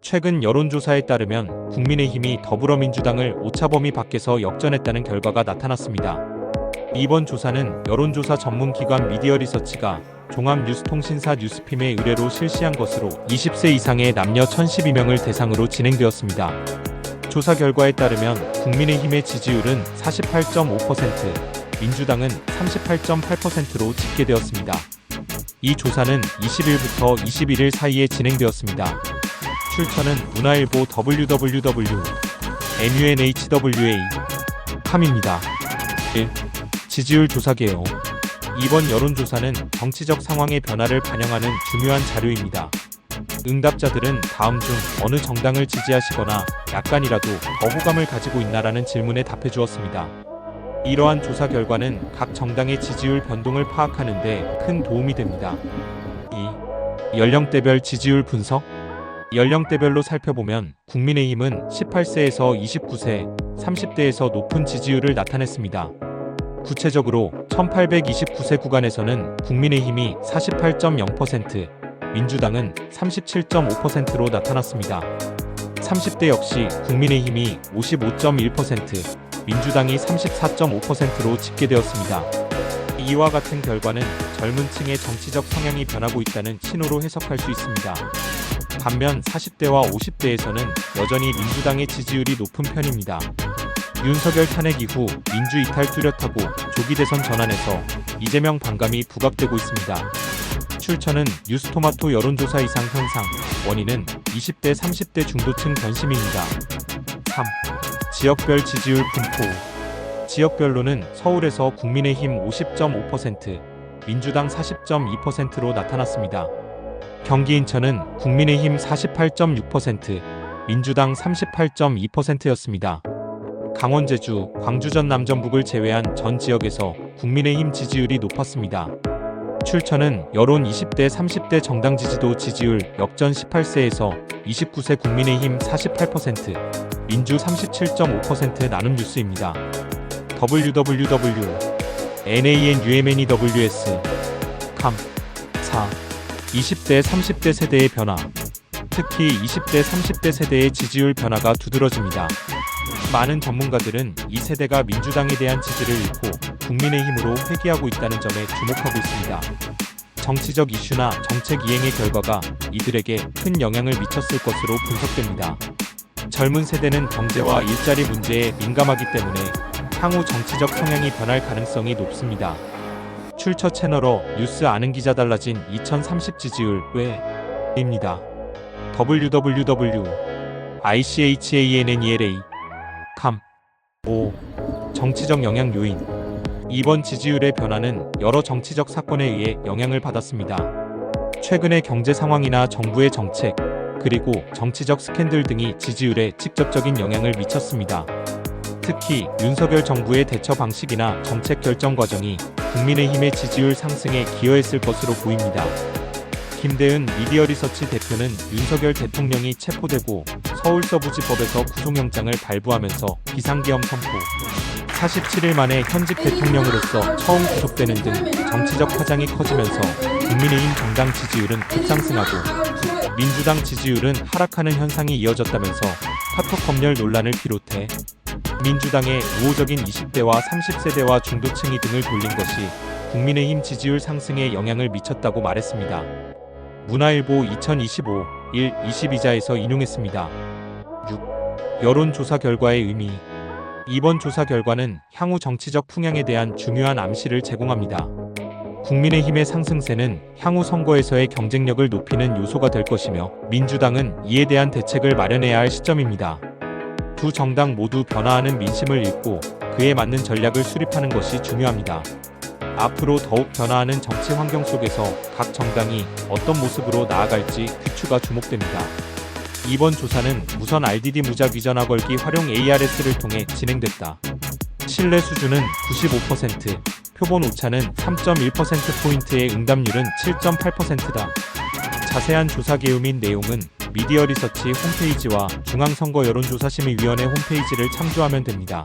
최근 여론조사에 따르면 국민의힘이 더불어민주당을 오차범위 밖에서 역전했다는 결과가 나타났습니다. 이번 조사는 여론조사 전문기관 미디어리서치가 종합뉴스통신사 뉴스핌의 의뢰로 실시한 것으로 20세 이상의 남녀 1012명을 대상으로 진행되었습니다. 조사 결과에 따르면 국민의힘의 지지율은 48.5%, 민주당은 38.8%로 집계되었습니다. 이 조사는 20일부터 21일 사이에 진행되었습니다. 출처는 문화일보 www. NUNHWA.com입니다. 1. 지지율 조사개요. 이번 여론조사는 정치적 상황의 변화를 반영하는 중요한 자료입니다. 응답자들은 다음 중 어느 정당을 지지하시거나 약간이라도 더 호감을 가지고 있나라는 질문에 답해 주었습니다. 이러한 조사 결과는 각 정당의 지지율 변동을 파악하는 데 큰 도움이 됩니다. 2. 연령대별 지지율 분석. 연령대별로 살펴보면 국민의힘은 18세에서 29세, 30대에서 높은 지지율을 나타냈습니다. 구체적으로 1829세 구간에서는 국민의힘이 48.0%, 민주당은 37.5%로 나타났습니다. 30대 역시 국민의힘이 55.1%, 민주당이 34.5%로 집계되었습니다. 이와 같은 결과는 젊은 층의 정치적 성향이 변하고 있다는 신호로 해석할 수 있습니다. 반면 40대와 50대에서는 여전히 민주당의 지지율이 높은 편입니다. 윤석열 탄핵 이후 민주 이탈 뚜렷하고 조기 대선 전환에서 이재명 반감이 부각되고 있습니다. 출처는 뉴스토마토 여론조사 이상 현상, 원인은 20대 30대 중도층 변심입니다. 3. 지역별 지지율 분포. 지역별로는 서울에서 국민의힘 50.5%, 민주당 40.2%로 나타났습니다. 경기 인천은 국민의힘 48.6%, 민주당 38.2%였습니다. 강원, 제주, 광주, 전남, 전북을 제외한 전 지역에서 국민의힘 지지율이 높았습니다. 출처는 여론 20대 30대 정당 지지도 지지율 역전 18세에서 29세 국민의힘 48%, 민주 37.5% 나눔 뉴스입니다. www.NANUMNEWS.com. 4. 20대 30대 세대의 변화. 특히 20대 30대 세대의 지지율 변화가 두드러집니다. 많은 전문가들은 이 세대가 민주당에 대한 지지를 잃고 국민의힘으로 회귀하고 있다는 점에 주목하고 있습니다. 정치적 이슈나 정책 이행의 결과가 이들에게 큰 영향을 미쳤을 것으로 분석됩니다. 젊은 세대는 경제와 일자리 문제에 민감하기 때문에 향후 정치적 성향이 변할 가능성이 높습니다. 출처 채널어 뉴스 아는 기자 달라진 2030 지지율 왜입니다. www.ICHANNELA.com. 5. 정치적 영향 요인. 이번 지지율의 변화는 여러 정치적 사건에 의해 영향을 받았습니다. 최근의 경제 상황이나 정부의 정책, 그리고 정치적 스캔들 등이 지지율에 직접적인 영향을 미쳤습니다. 특히 윤석열 정부의 대처 방식이나 정책 결정 과정이 국민의힘의 지지율 상승에 기여했을 것으로 보입니다. 김대은 미디어리서치 대표는 윤석열 대통령이 체포되고 서울서부지법에서 구속영장을 발부하면서 비상계엄 선포, 47일 만에 현직 대통령으로서 처음 구속되는 등 정치적 파장이 커지면서 국민의힘 정당 지지율은 급상승하고 민주당 지지율은 하락하는 현상이 이어졌다면서 카톡 검열 논란을 비롯해 민주당의 우호적인 20대와 30세대와 중도층이 등을 돌린 것이 국민의힘 지지율 상승에 영향을 미쳤다고 말했습니다. 문화일보 2025 1 22자에서 인용했습니다. 6. 여론조사 결과의 의미. 이번 조사 결과는 향후 정치적 풍향에 대한 중요한 암시를 제공합니다. 국민의힘의 상승세는 향후 선거에서의 경쟁력을 높이는 요소가 될 것이며 민주당은 이에 대한 대책을 마련해야 할 시점입니다. 두 정당 모두 변화하는 민심을 읽고 그에 맞는 전략을 수립하는 것이 중요합니다. 앞으로 더욱 변화하는 정치 환경 속에서 각 정당이 어떤 모습으로 나아갈지 귀추가 주목됩니다. 이번 조사는 무선 RDD 무작 위전화 걸기 활용 ARS를 통해 진행됐다. 신뢰 수준은 95%, 표본 오차는 3.1%포인트의 응답률은 7.8%다. 자세한 조사 개요 및 내용은 미디어리서치 홈페이지와 중앙선거 여론조사심의위원회 홈페이지를 참조하면 됩니다.